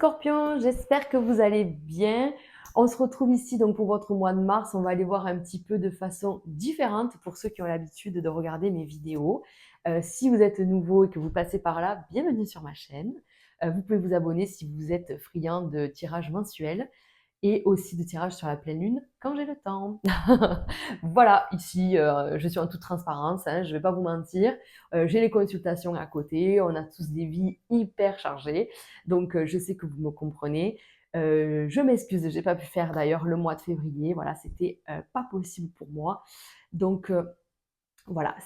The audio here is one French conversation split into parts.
Scorpions, j'espère que vous allez bien. On se retrouve ici donc pour votre mois de mars. On va aller voir un petit peu de façon différente pour ceux qui ont l'habitude de regarder mes vidéos. Si vous êtes nouveau et que vous passez par là, bienvenue sur ma chaîne. Vous pouvez vous abonner si vous êtes friand de tirages mensuels et aussi de tirages sur la pleine lune quand j'ai le temps. Voilà, ici, je suis en toute transparence, hein, je ne vais pas vous mentir. J'ai les consultations à côté, on a tous des vies hyper chargées, donc je sais que vous me comprenez. Je m'excuse, j'ai pas pu faire d'ailleurs le mois de février, voilà, c'était pas possible pour moi. Donc voilà,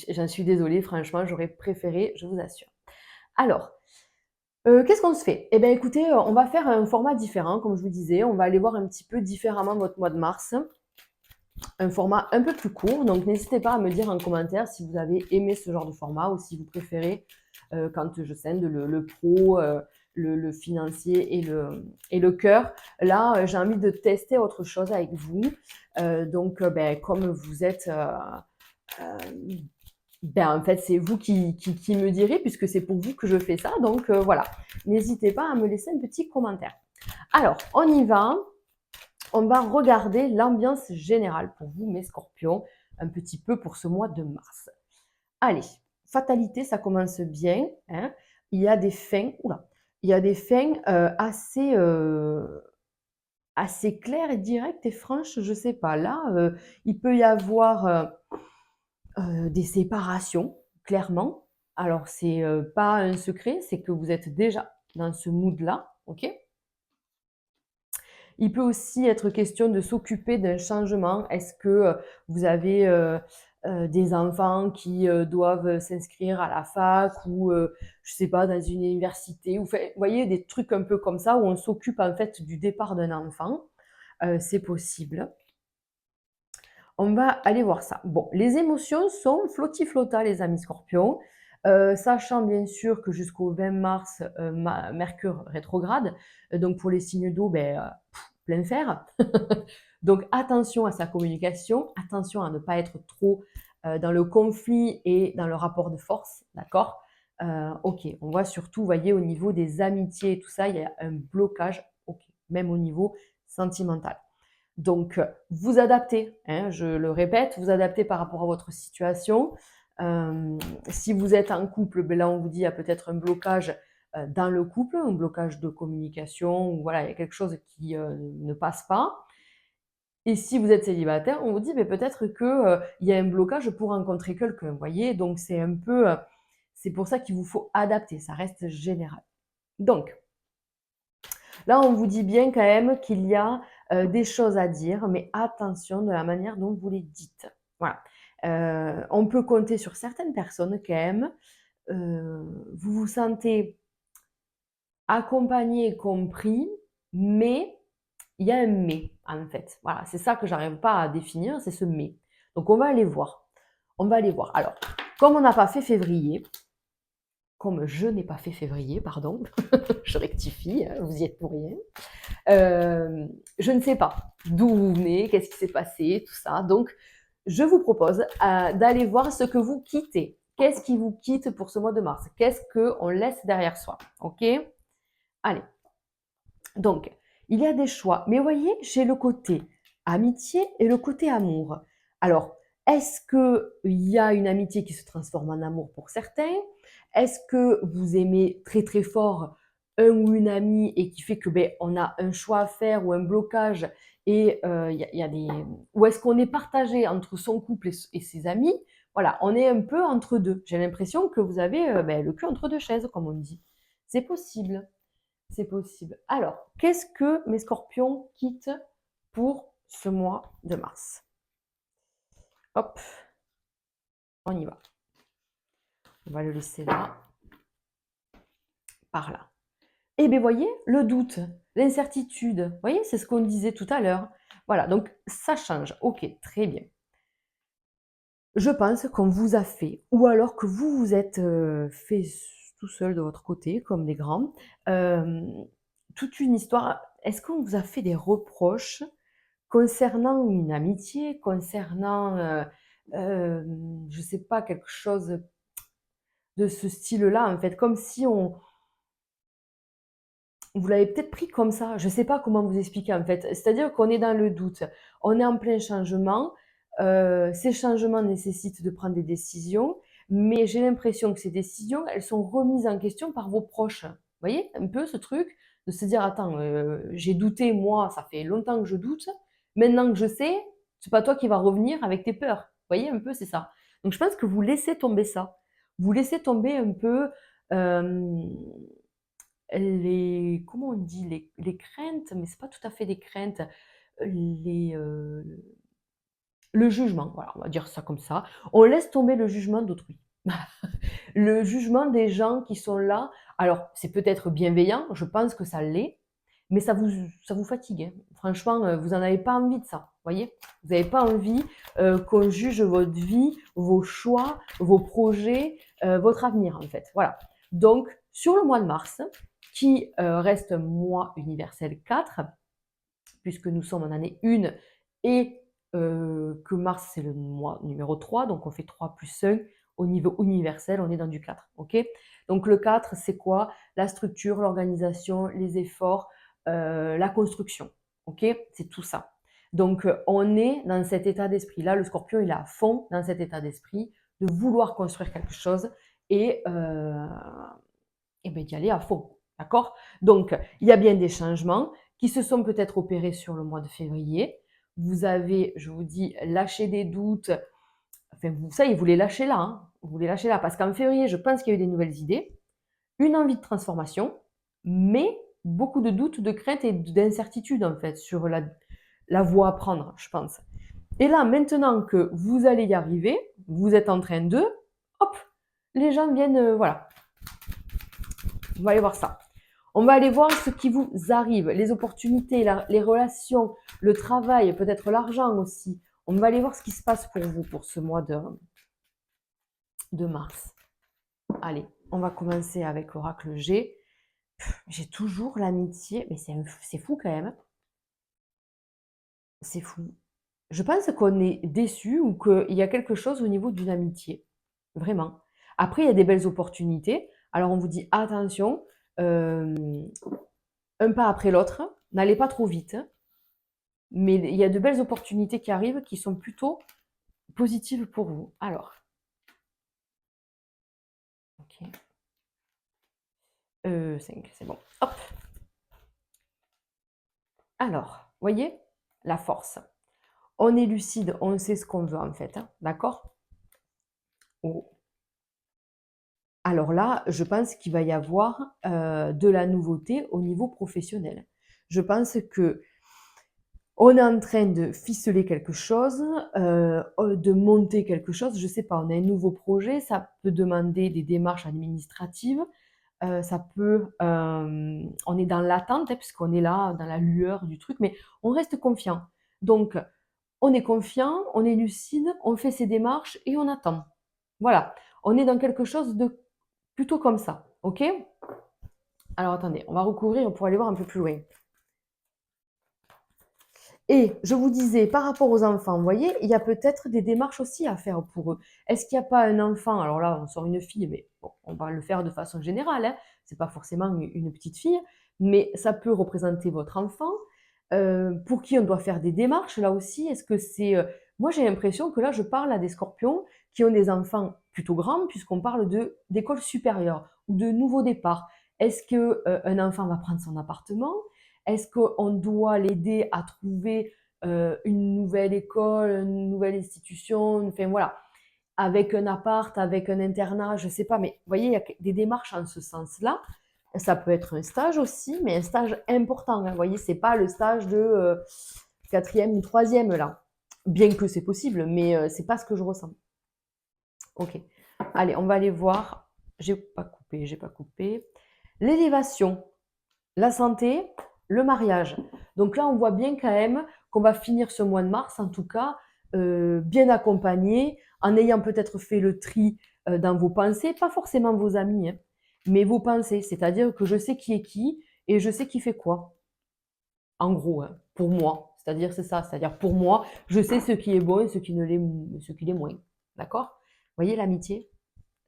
j'en suis désolée, franchement, j'aurais préféré, je vous assure. Alors, qu'est-ce qu'on se fait? Eh bien écoutez, on va faire un format différent, comme je vous disais. On va aller voir un petit peu différemment votre mois de mars. Un format un peu plus court, donc n'hésitez pas à me dire en commentaire si vous avez aimé ce genre de format ou si vous préférez quand je scinde le pro, le financier et le cœur. Là, j'ai envie de tester autre chose avec vous. Donc, ben, comme vous êtes... euh, ben, en fait, c'est vous qui me direz, puisque c'est pour vous que je fais ça. Donc, voilà. N'hésitez pas à me laisser un petit commentaire. Alors, on y va. On va regarder l'ambiance générale pour vous, mes scorpions, un petit peu pour ce mois de mars. Allez, fatalité, ça commence bien. Hein. Il y a des fins, il y a des fins assez claires et directes et franches, je sais pas. Là, il peut y avoir des séparations, clairement. Alors, c'est pas un secret, c'est que vous êtes déjà dans ce mood-là, ok? Il peut aussi être question de s'occuper d'un changement. Est-ce que vous avez des enfants qui doivent s'inscrire à la fac ou, je sais pas, dans une université ou, vous voyez, des trucs un peu comme ça où on s'occupe en fait du départ d'un enfant. C'est possible. On va aller voir ça. Bon, les émotions sont flotti-flotta, les amis scorpions. Sachant bien sûr que jusqu'au 20 mars, Mercure rétrograde. Donc pour les signes d'eau, ben, plein fer. Donc attention à sa communication, attention à ne pas être trop dans le conflit et dans le rapport de force, d'accord? Ok, on voit surtout, vous voyez, au niveau des amitiés et tout ça, il y a un blocage, ok, même au niveau sentimental. Donc, vous adaptez, hein, je le répète, vous adaptez par rapport à votre situation. Si vous êtes en couple, ben là, on vous dit il y a peut-être un blocage dans le couple, un blocage de communication, ou voilà, il y a quelque chose qui ne passe pas. Et si vous êtes célibataire, on vous dit ben, peut-être qu'il y a un blocage pour rencontrer quelqu'un, vous voyez. Donc, c'est un peu, c'est pour ça qu'il vous faut adapter, ça reste général. Donc, là, on vous dit bien quand même qu'il y a des choses à dire, mais attention de la manière dont vous les dites. Voilà. On peut compter sur certaines personnes quand même. Vous vous sentez accompagné, compris, mais il y a un mais en fait. Voilà, c'est ça que j'arrive pas à définir, c'est ce mais. Donc on va aller voir. On va aller voir. Alors, comme on n'a pas fait février, comme je n'ai pas fait février, pardon, je rectifie, hein, vous y êtes pour rien. Je ne sais pas d'où vous venez, qu'est-ce qui s'est passé, tout ça. Donc, je vous propose d'aller voir ce que vous quittez. Qu'est-ce qui vous quitte pour ce mois de mars? Qu'est-ce qu'on laisse derrière soi? Ok? Allez. Donc, il y a des choix. Mais voyez, j'ai le côté amitié et le côté amour. Alors, est-ce qu'il y a une amitié qui se transforme en amour pour certains? Est-ce que vous aimez très très fort un ou une amie et qui fait que ben, on a un choix à faire ou un blocage et y a des... ou est-ce qu'on est partagé entre son couple et ses amis? Voilà, on est un peu entre deux. J'ai l'impression que vous avez ben, le cul entre deux chaises, comme on dit. C'est possible. C'est possible. Alors, qu'est-ce que mes scorpions quittent pour ce mois de mars? Hop, on y va. On va le laisser là, par là. Et bien, voyez, le doute, l'incertitude, voyez, c'est ce qu'on disait tout à l'heure. Voilà, donc ça change. Ok, très bien. Je pense qu'on vous a fait, ou alors que vous vous êtes fait tout seul de votre côté, comme des grands, euh, toute une histoire. Est-ce qu'on vous a fait des reproches concernant une amitié, concernant, je sais pas, quelque chose de ce style-là, en fait, comme si vous l'avez peut-être pris comme ça. Je ne sais pas comment vous expliquer en fait. C'est-à-dire qu'on est dans le doute. On est en plein changement. Ces changements nécessitent de prendre des décisions, mais j'ai l'impression que ces décisions, elles sont remises en question par vos proches. Vous voyez un peu ce truc de se dire, attends, j'ai douté, moi, ça fait longtemps que je doute. Maintenant que je sais, c'est pas toi qui vas revenir avec tes peurs. Vous voyez un peu, c'est ça. Donc je pense que vous laissez tomber ça. Vous laissez tomber un peu euh, comment on dit, les craintes, mais c'est pas tout à fait des craintes, les, le jugement, voilà, on va dire ça comme ça. On laisse tomber le jugement d'autrui. Le jugement des gens qui sont là. Alors, c'est peut-être bienveillant, je pense que ça l'est, mais ça vous fatigue, hein. Franchement, vous n'en avez pas envie de ça, voyez. Vous n'avez pas envie qu'on juge votre vie, vos choix, vos projets, votre avenir, en fait. Voilà. Donc, sur le mois de mars, qui reste mois universel 4, puisque nous sommes en année 1 et que mars c'est le mois numéro 3, donc on fait 3 plus 1 au niveau universel, on est dans du 4. Ok. Donc le 4, c'est quoi? La structure, l'organisation, les efforts, la construction. Ok. C'est tout ça. Donc on est dans cet état d'esprit. Là, le scorpion, il est à fond dans cet état d'esprit de vouloir construire quelque chose et, ben, d'y aller à fond. D'accord. Donc, il y a bien des changements qui se sont peut-être opérés sur le mois de février. Vous avez, je vous dis, lâché des doutes. Enfin, ça y est, vous les lâchez là. Hein. Vous les lâchez là. Parce qu'en février, je pense qu'il y a eu des nouvelles idées, une envie de transformation, mais beaucoup de doutes, de craintes et d'incertitudes, en fait, sur la voie à prendre, je pense. Et là, maintenant que vous allez y arriver, vous êtes en train de, hop, les gens viennent, voilà. On va aller voir ça. On va aller voir ce qui vous arrive, les opportunités, les relations, le travail, peut-être l'argent aussi. On va aller voir ce qui se passe pour vous pour ce mois de mars. Allez, on va commencer avec l'oracle G. J'ai toujours l'amitié, mais c'est fou quand même. C'est fou. Je pense qu'on est déçu ou qu'il y a quelque chose au niveau d'une amitié. Vraiment. Après, il y a des belles opportunités. Alors, on vous dit attention, un pas après l'autre. N'allez pas trop vite. Mais il y a de belles opportunités qui arrivent qui sont plutôt positives pour vous. Alors, ok. 5, c'est bon. Hop. Alors, voyez, la force. On est lucide, on sait ce qu'on veut en fait. Hein, d'accord. Oh. Alors là, je pense qu'il va y avoir de la nouveauté au niveau professionnel. Je pense que on est en train de ficeler quelque chose, de monter quelque chose, je ne sais pas, on a un nouveau projet, ça peut demander des démarches administratives, ça peut, on est dans l'attente, hein, puisqu'on est là dans la lueur du truc, mais on reste confiant. Donc on est confiant, on est lucide, on fait ses démarches et on attend. Voilà, on est dans quelque chose de plutôt comme ça, OK? Alors attendez, on va recouvrir pour aller voir un peu plus loin. Et je vous disais, par rapport aux enfants, vous voyez, il y a peut-être des démarches aussi à faire pour eux. Est-ce qu'il n'y a pas un enfant, alors là, on sort une fille, mais bon, on va le faire de façon générale, hein, c'est pas forcément une petite fille, mais ça peut représenter votre enfant, pour qui on doit faire des démarches, là aussi. Est-ce que c'est... moi, j'ai l'impression que là, je parle à des scorpions qui ont des enfants plutôt grands, puisqu'on parle d'école supérieure ou de nouveau départ. Est-ce qu'un enfant va prendre son appartement? Est-ce qu'on doit l'aider à trouver une nouvelle école, une nouvelle institution, enfin voilà, avec un appart, avec un internat, je ne sais pas, mais vous voyez, il y a des démarches en ce sens-là. Ça peut être un stage aussi, mais un stage important. Hein, vous voyez, c'est pas le stage de quatrième ou troisième là. Bien que c'est possible, mais c'est pas ce que je ressens. Ok. Allez, on va aller voir. J'ai pas coupé. L'élévation, la santé, le mariage. Donc là, on voit bien quand même qu'on va finir ce mois de mars, en tout cas, bien accompagné, en ayant peut-être fait le tri dans vos pensées, pas forcément vos amis, hein, mais vos pensées. C'est-à-dire que je sais qui est qui et je sais qui fait quoi. En gros, hein, pour moi. C'est-à-dire, c'est ça. C'est-à-dire, pour moi, je sais ce qui est bon et ce qui l'est moins. D'accord? Vous voyez, l'amitié,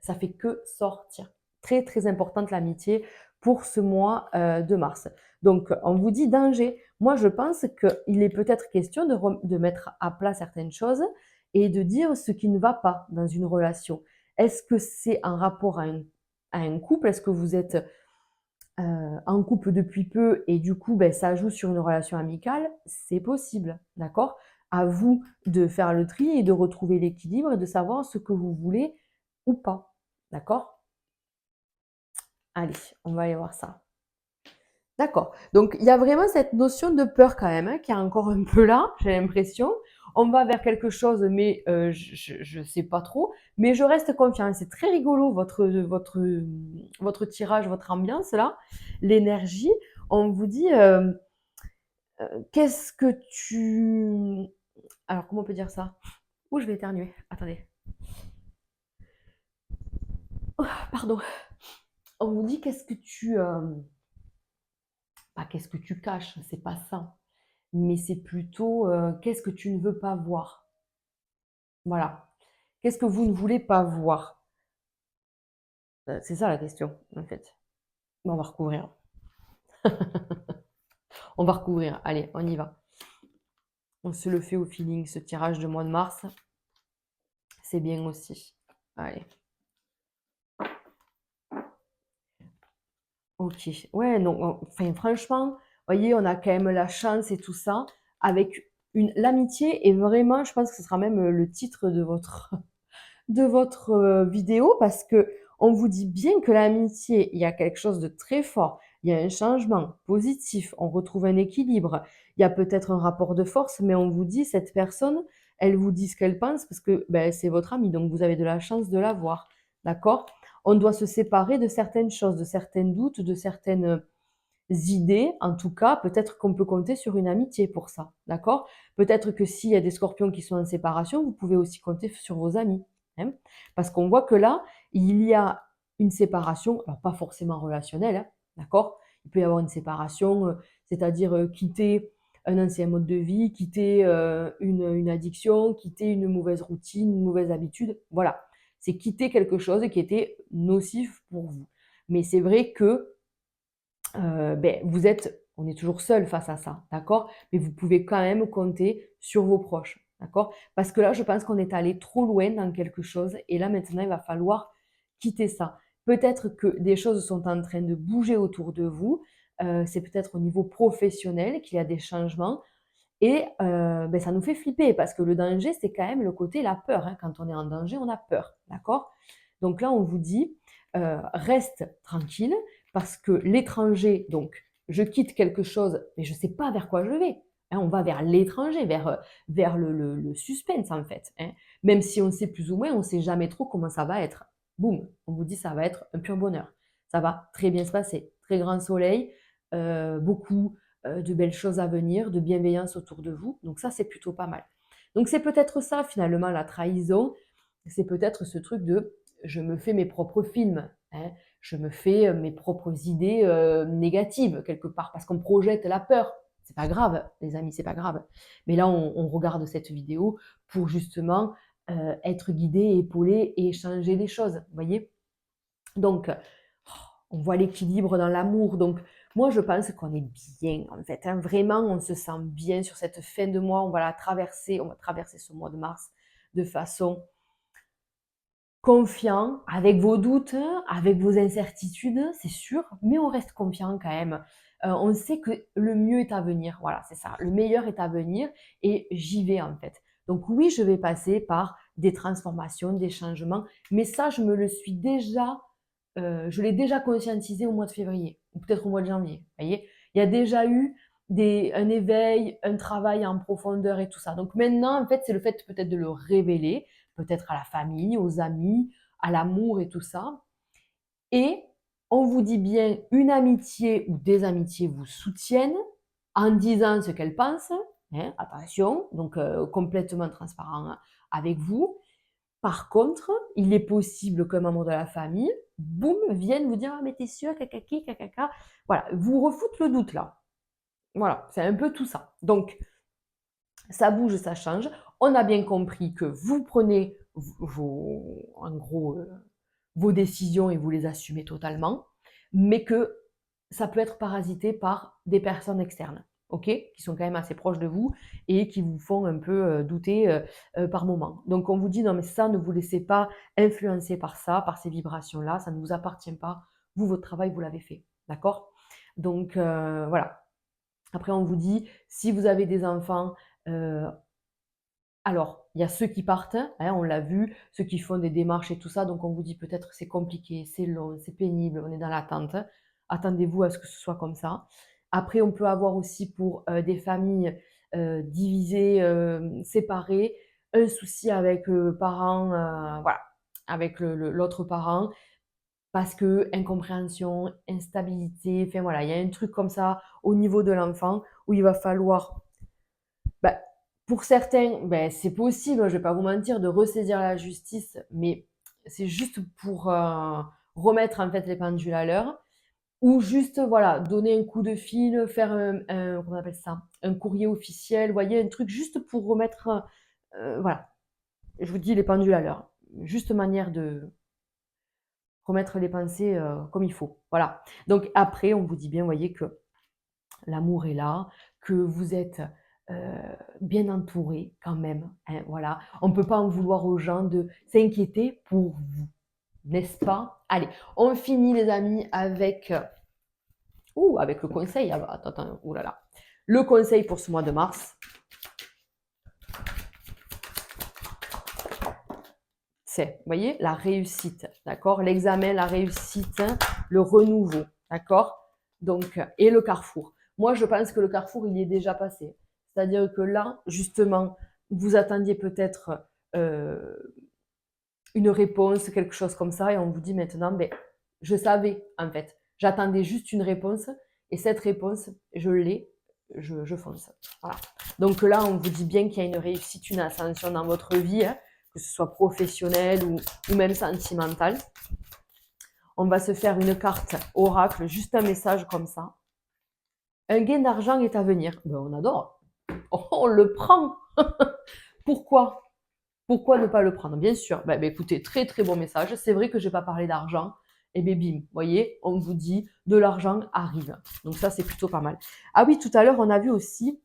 ça fait que sortir. Très, très importante l'amitié pour ce mois de mars. Donc, on vous dit danger. Moi, je pense qu'il est peut-être question de mettre à plat certaines choses et de dire ce qui ne va pas dans une relation. Est-ce que c'est en rapport à un couple? Est-ce que vous êtes en couple depuis peu et du coup, ben, ça joue sur une relation amicale? C'est possible, d'accord? À vous de faire le tri et de retrouver l'équilibre et de savoir ce que vous voulez ou pas, d'accord? Allez, on va aller voir ça. D'accord. Donc, il y a vraiment cette notion de peur quand même, hein, qui est encore un peu là, j'ai l'impression. On va vers quelque chose, mais je sais pas trop. Mais je reste confiante. C'est très rigolo votre tirage, votre ambiance là, l'énergie. On vous dit, qu'est-ce que tu... Alors, comment on peut dire ça? Ouh, je vais éternuer. Attendez. Oh, pardon. On vous dit qu'est-ce que tu... pas qu'est-ce que tu caches, c'est pas ça. Mais c'est plutôt qu'est-ce que tu ne veux pas voir? Voilà. Qu'est-ce que vous ne voulez pas voir? C'est ça la question, en fait. Bon, on va recouvrir. On va recouvrir. Allez, on y va. On se le fait au feeling, ce tirage de mois de mars. C'est bien aussi. Allez. Ok. Ouais, non, enfin, franchement, voyez, on a quand même la chance et tout ça. Avec l'amitié, et vraiment, je pense que ce sera même le titre de votre vidéo parce que on vous dit bien que l'amitié, il y a quelque chose de très fort, il y a un changement positif, on retrouve un équilibre, il y a peut-être un rapport de force, mais on vous dit cette personne, elle vous dit ce qu'elle pense parce que ben, c'est votre amie, donc vous avez de la chance de la voir, d'accord? On doit se séparer de certaines choses, de certains doutes, de certaines idées, en tout cas, peut-être qu'on peut compter sur une amitié pour ça, d'accord? Peut-être que s'il y a des scorpions qui sont en séparation, vous pouvez aussi compter sur vos amis, hein? Parce qu'on voit que là, il y a une séparation, alors pas forcément relationnelle, hein, d'accord? Il peut y avoir une séparation, c'est-à-dire quitter un ancien mode de vie, quitter une addiction, quitter une mauvaise routine, une mauvaise habitude, voilà. C'est quitter quelque chose qui était nocif pour vous. Mais c'est vrai que beh, on est toujours seul face à ça, d'accord? Mais vous pouvez quand même compter sur vos proches, d'accord? Parce que là, je pense qu'on est allé trop loin dans quelque chose et là, maintenant, il va falloir quitter ça. Peut-être que des choses sont en train de bouger autour de vous, c'est peut-être au niveau professionnel qu'il y a des changements et beh, ça nous fait flipper parce que le danger, c'est quand même le côté la peur, hein. Quand on est en danger, on a peur, d'accord? Donc là, on vous dit, reste tranquille parce que l'étranger, donc je quitte quelque chose, mais je ne sais pas vers quoi je vais, hein. On va vers l'étranger, vers le suspense en fait, hein. Même si on sait plus ou moins, on ne sait jamais trop comment ça va être. Boum, on vous dit ça va être un pur bonheur. Ça va très bien se passer. Très grand soleil, beaucoup de belles choses à venir, de bienveillance autour de vous. Donc ça, c'est plutôt pas mal. Donc c'est peut-être ça finalement la trahison, c'est peut-être ce truc de je me fais mes propres films, hein, je me fais mes propres idées négatives quelque part parce qu'on projette la peur. C'est pas grave, les amis, c'est pas grave. Mais là, on regarde cette vidéo pour justement être guidé, épaulé et changer les choses. Vous voyez? Donc, on voit l'équilibre dans l'amour. Donc, moi, je pense qu'on est bien, en fait, hein. Vraiment, on se sent bien sur cette fin de mois. On va la traverser, on va traverser ce mois de mars de façon confiant, avec vos doutes, avec vos incertitudes, c'est sûr, mais on reste confiant quand même. On sait que le mieux est à venir. Voilà, c'est ça. Le meilleur est à venir et j'y vais, en fait. Donc oui, je vais passer par des transformations, des changements, mais ça, je l'ai déjà conscientisé au mois de février ou peut-être au mois de janvier. Vous voyez, il y a déjà eu un éveil, un travail en profondeur et tout ça. Donc maintenant, en fait, c'est le fait peut-être de le révéler, peut-être à la famille, aux amis, à l'amour et tout ça. Et on vous dit bien, une amitié ou des amitiés vous soutiennent en disant ce qu'elles pensent, hein, attention, donc complètement transparent, hein, avec vous. Par contre, il est possible qu'un membre de la famille, boum, vienne vous dire: «Ah mais t'es sûr, kakaki, kakaka». Voilà, vous refoutre le doute là. Voilà, c'est un peu tout ça. Donc ça bouge, ça change. On a bien compris que vous prenez en gros, vos décisions et vous les assumez totalement, mais que ça peut être parasité par des personnes externes, ok, qui sont quand même assez proches de vous et qui vous font un peu douter par moment. Donc on vous dit non mais ça, ne vous laissez pas influencer par ça, par ces vibrations-là, ça ne vous appartient pas. Vous, votre travail, vous l'avez fait, d'accord? Donc voilà. Après, on vous dit, si vous avez des enfants, euh, alors, il y a ceux qui partent, hein, on l'a vu, ceux qui font des démarches et tout ça, donc on vous dit peut-être c'est compliqué, c'est long, c'est pénible, on est dans l'attente. Attendez-vous à ce que ce soit comme ça. Après, on peut avoir aussi pour des familles divisées, séparées, un souci avec le parent, voilà, avec l'autre parent, parce que incompréhension, instabilité, enfin voilà, il y a un truc comme ça au niveau de l'enfant où il va falloir bah, pour certains, ben, c'est possible, je ne vais pas vous mentir, de ressaisir la justice, mais c'est juste pour remettre en fait les pendules à l'heure, ou juste voilà, donner un coup de fil, faire comment on appelle ça, un courrier officiel, vous voyez, un truc juste pour remettre, voilà, je vous dis les pendules à l'heure, juste manière de remettre les pensées comme il faut, voilà. Donc après, on vous dit bien, vous voyez que l'amour est là, que vous êtes bien entouré quand même, hein, voilà. On ne peut pas en vouloir aux gens de s'inquiéter pour vous, n'est-ce pas? Allez, on finit les amis avec, avec le conseil. Ah bah, attends, attends, ouh là là. Le conseil pour ce mois de mars, c'est, vous voyez, la réussite, d'accord? L'examen, la réussite, le renouveau, d'accord? Donc, et le carrefour. Moi, je pense que le carrefour, il y est déjà passé. C'est-à-dire que là, justement, vous attendiez peut-être euh, une réponse, quelque chose comme ça, et on vous dit maintenant, ben, je savais, en fait. J'attendais juste une réponse, et cette réponse, je l'ai, je fonce. Voilà. Donc là, on vous dit bien qu'il y a une réussite, une ascension dans votre vie, hein, que ce soit professionnelle ou même sentimentale. On va se faire une carte oracle, juste un message comme ça. Un gain d'argent est à venir. Ben, on adore. On le prend. Pourquoi? Pourquoi ne pas le prendre? Bien sûr. Ben, écoutez, très très bon message. C'est vrai que je n'ai pas parlé d'argent. Et bien bim, vous voyez, on vous dit de l'argent arrive. Donc ça, c'est plutôt pas mal. Ah oui, tout à l'heure, on a vu aussi,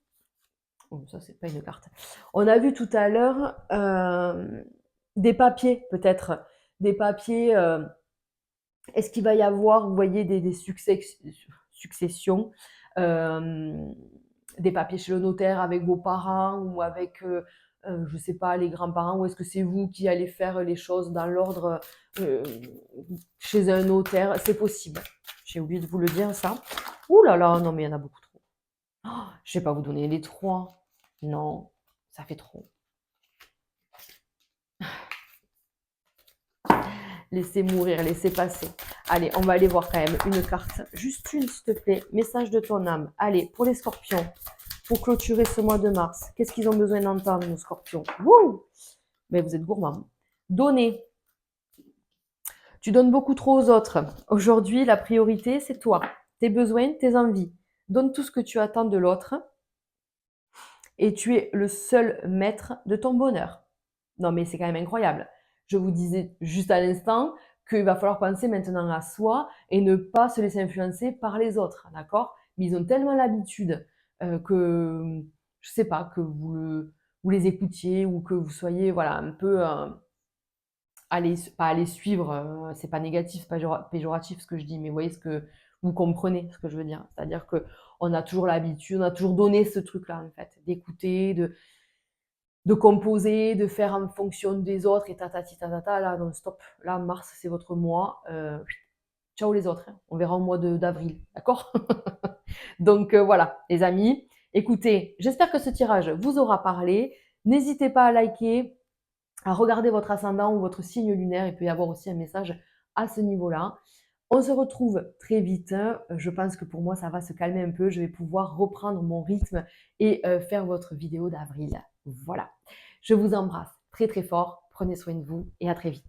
oh, ça c'est pas une carte, on a vu tout à l'heure des papiers, peut-être. Des papiers, est-ce qu'il va y avoir, vous voyez, des successions, euh, des papiers chez le notaire avec vos parents ou avec, je ne sais pas, les grands-parents, ou est-ce que c'est vous qui allez faire les choses dans l'ordre euh, chez un notaire? C'est possible. J'ai oublié de vous le dire, ça. Ouh là là, non mais il y en a beaucoup trop. Oh, je ne vais pas vous donner les trois. Non, ça fait trop. Laissez mourir, laissez passer. Allez, on va aller voir quand même une carte. Juste une, s'il te plaît. Message de ton âme. Allez, pour les scorpions, pour clôturer ce mois de mars, qu'est-ce qu'ils ont besoin d'entendre, nos scorpions? Wouh! Mais vous êtes gourmands. Donner. Tu donnes beaucoup trop aux autres. Aujourd'hui, la priorité, c'est toi. Tes besoins, tes envies. Donne tout ce que tu attends de l'autre et tu es le seul maître de ton bonheur. Non, mais c'est quand même incroyable. Je vous disais juste à l'instant qu'il va falloir penser maintenant à soi et ne pas se laisser influencer par les autres, d'accord? Mais ils ont tellement l'habitude que, je sais pas, que vous les écoutiez ou que vous soyez, voilà, un peu, pas aller suivre, c'est pas négatif, c'est pas péjoratif ce que je dis, mais vous voyez ce que, vous comprenez ce que je veux dire. C'est-à-dire que on a toujours l'habitude, on a toujours donné ce truc-là, en fait, d'écouter, de composer, de faire en fonction des autres et tatati tatata. Là, non, stop. Là, mars, c'est votre mois. Ciao les autres. Hein. On verra au mois d'avril. D'accord? Donc voilà, les amis. Écoutez, j'espère que ce tirage vous aura parlé. N'hésitez pas à liker, à regarder votre ascendant ou votre signe lunaire. Il peut y avoir aussi un message à ce niveau-là. On se retrouve très vite. Je pense que pour moi, ça va se calmer un peu. Je vais pouvoir reprendre mon rythme et faire votre vidéo d'avril. Voilà. Je vous embrasse très très fort. Prenez soin de vous et à très vite.